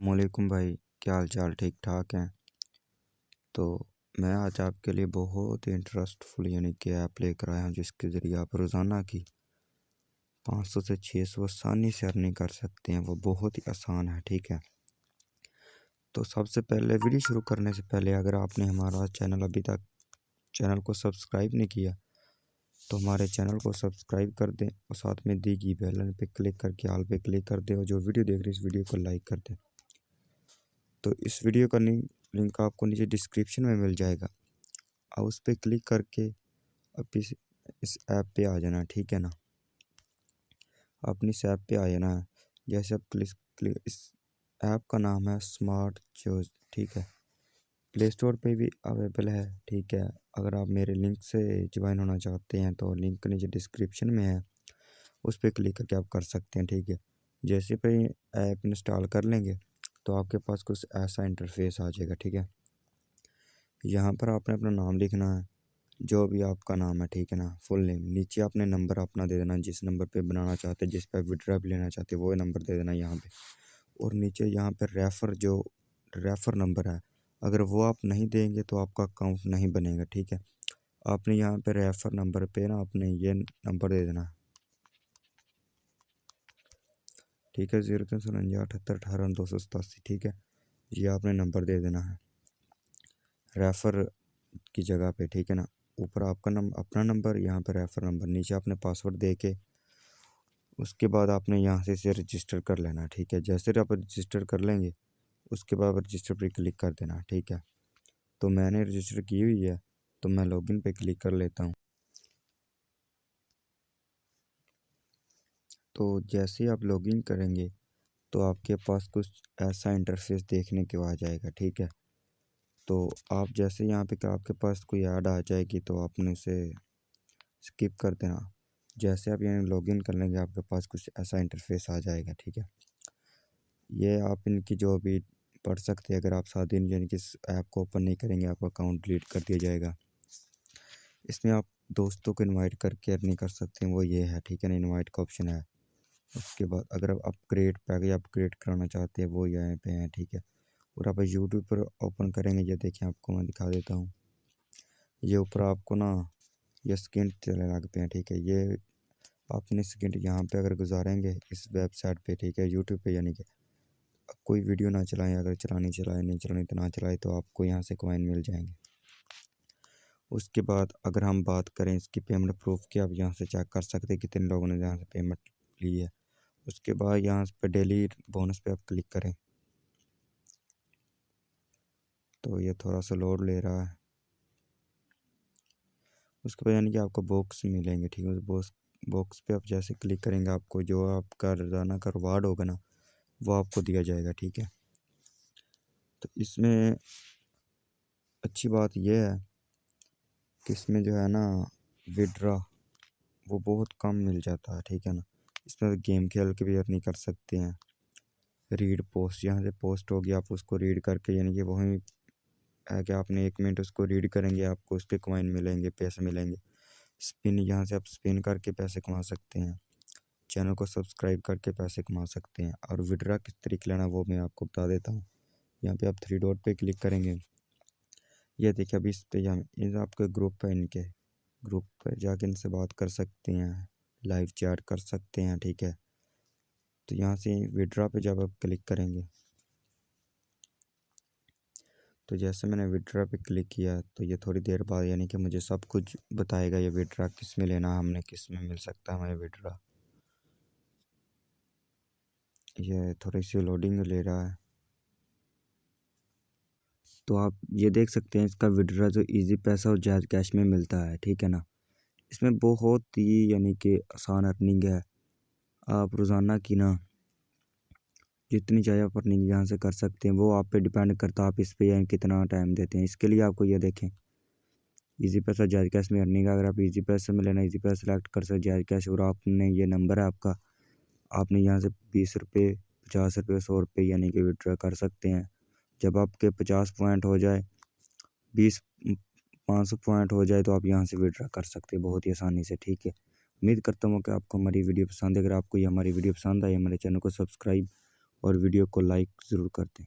वालेकुम भाई, क्या हाल चाल? ठीक ठाक हैं। तो मैं आज आपके लिए बहुत ही इंटरेस्टफुल यानी कि ऐप लेकर आया हूँ जिसके ज़रिए आप रोज़ाना की 500 से 600 आसानी से अर्निंग कर सकते हैं। वो बहुत ही आसान है, ठीक है। तो सबसे पहले वीडियो शुरू करने से पहले अगर आपने हमारा चैनल अभी तक चैनल को सब्सक्राइब नहीं किया तो हमारे चैनल को सब्सक्राइब कर दें और साथ में दी गई बेल आइकन पे क्लिक करके ऑल पे क्लिक कर दें और जो वीडियो देख रहे हैं इस वीडियो को लाइक कर दें। तो इस वीडियो का लिंक आपको नीचे डिस्क्रिप्शन में मिल जाएगा। आप उस पर क्लिक करके आप इस ऐप पे आ जाना, ठीक है ना। अपनी इस ऐप पे आ जाना है। जैसे आप इस ऐप का नाम है स्मार्ट जॉब्स, ठीक है। प्ले स्टोर पे भी अवेलेबल है, ठीक है। अगर आप मेरे लिंक से ज्वाइन होना चाहते हैं तो लिंक नीचे डिस्क्रिप्शन में है, उस पर क्लिक करके आप कर सकते हैं, ठीक है। जैसे पे ऐप इंस्टॉल कर लेंगे तो आपके पास कुछ ऐसा इंटरफेस आ जाएगा, ठीक है। यहाँ पर आपने अपना नाम लिखना है, जो भी आपका नाम है, ठीक है ना, फुल नेम। नीचे आपने नंबर अपना दे देना, जिस नंबर पे बनाना चाहते हैं, जिस पे विड्रॉ भी लेना चाहते हैं वो नंबर दे देना यहाँ पे। और नीचे यहाँ पे रेफ़र नंबर है, अगर वो आप नहीं देंगे तो आपका अकाउंट नहीं बनेगा, ठीक है। आपने यहाँ पे रेफ़र नंबर पे ना आपने ये नंबर दे देना, ठीक है। 0349 78 18 287, ठीक है। ये आपने नंबर दे देना है रेफ़र की जगह पे, ठीक है ना। ऊपर आपका अपना नंबर, यहाँ पे रेफ़र नंबर, नीचे आपने पासवर्ड दे के उसके बाद आपने यहाँ से इसे रजिस्टर कर लेना, ठीक है। जैसे आप रजिस्टर कर लेंगे उसके बाद रजिस्टर पे क्लिक कर देना, ठीक है। तो मैंने रजिस्टर की हुई है तो मैं लॉगिन पे क्लिक कर लेता हूँ। तो जैसे ही आप लॉगिन करेंगे तो आपके पास कुछ ऐसा इंटरफेस देखने को आ जाएगा, ठीक है। तो आप जैसे यहाँ पे आपके पास कोई ऐड आ जाएगी तो आपने उसे स्किप कर देना। जैसे आप यहाँ लॉगिन कर लेंगे आपके पास कुछ ऐसा इंटरफेस आ जाएगा, ठीक है। ये आप इनकी जो भी पढ़ सकते हैं। अगर आप 7 दिन यानी कि इस ऐप को ओपन नहीं करेंगे आपका अकाउंट डिलीट कर दिया जाएगा। इसमें आप दोस्तों को इनवाइट करके अर्निंग कर सकते हैं, वो ये है, ठीक है ना। इनवाइट का ऑप्शन है। उसके बाद अगर आप अपग्रेड पैकेज अपग्रेड कराना चाहते हैं वो यहाँ पे है, ठीक है। और आप यूट्यूब पर ओपन करेंगे, ये देखिए आपको मैं दिखा देता हूँ। ये ऊपर आपको ना ये स्क्रीन चलने लग पे हैं, ठीक है। ये अपने सेकंड यहाँ पे अगर गुजारेंगे इस वेबसाइट पे, ठीक है, यूट्यूब पे, यानी कि कोई वीडियो ना चलाएं, अगर चलाए नहीं चलानी तो ना चलाए, तो आपको यहाँ से कॉइन मिल जाएंगे। उसके बाद अगर हम बात करें इसकी पेमेंट प्रूफ की, आप यहाँ से चेक कर सकते हैं कितने लोगों ने यहाँ से पेमेंट ली है। उसके बाद यहाँ पे डेली बोनस पे आप क्लिक करें तो ये थोड़ा सा लोड ले रहा है। उसके बाद यानी कि आपको बॉक्स मिलेंगे, ठीक है। उस बॉक्स पे आप जैसे क्लिक करेंगे आपको जो आपका रोज़ाना का रिवार्ड होगा ना वो आपको दिया जाएगा, ठीक है। तो इसमें अच्छी बात यह है कि इसमें जो है ना विड्रॉ वो बहुत कम मिल जाता है, ठीक है ना। इसमें गेम खेल के भी अर्निंग कर सकते हैं। रीड पोस्ट, यहाँ से पोस्ट होगी आप उसको रीड करके, यानी कि वहीं है कि आपने 1 मिनट उसको रीड करेंगे आपको उस पर कॉइन मिलेंगे, पैसे मिलेंगे। स्पिन, यहाँ से आप स्पिन करके पैसे कमा सकते हैं। चैनल को सब्सक्राइब करके पैसे कमा सकते हैं। और विड्रॉ किस तरीके लेना वो मैं आपको बता देता हूँ। यहाँ पे आप 3 डॉट पे क्लिक करेंगे, ये देखिए अभी इस पे ये आपके ग्रुप है, इनके ग्रुप पर जाके इनसे बात कर सकते हैं, लाइव चैट कर सकते हैं, ठीक है। तो यहाँ से विड्रॉ पे जब आप क्लिक करेंगे तो जैसे मैंने विड्रॉ पे क्लिक किया तो ये थोड़ी देर बाद यानी कि मुझे सब कुछ बताएगा, ये विड्रॉ किस में लेना, हमने किस में मिल सकता है हमें विड्रॉ। ये थोड़ी सी लोडिंग ले रहा है। तो आप ये देख सकते हैं इसका विड्रॉ जो इजी पैसा और जैज़ कैश में मिलता है, ठीक है ना। इसमें बहुत ही यानी कि आसान अर्निंग है। आप रोज़ाना की ना जितनी चाहे आप अर्निंग यहाँ से कर सकते हैं, वो आप पे डिपेंड करता है आप इस पे यानी कितना टाइम देते हैं। इसके लिए आपको ये देखें इजी पैसा जायज़ कैश में अर्निंग, अगर आप इजी पैसे में लेना इजी पैसा सेलेक्ट कर सकते जायज़ कैश, और आपने ये नंबर है आपका, आपने यहाँ से 20 रुपये 50 रुपये 100 रुपये यानी कि विड्रॉ कर सकते हैं। जब आपके 50 पॉइंट हो जाए 20 500 पॉइंट हो जाए तो आप यहाँ से विड्रॉ कर सकते हैं बहुत ही आसानी से, ठीक है। उम्मीद करता हूँ कि आपको हमारी वीडियो पसंद है। अगर आपको ये हमारी वीडियो पसंद आई हमारे चैनल को सब्सक्राइब और वीडियो को लाइक ज़रूर कर दें।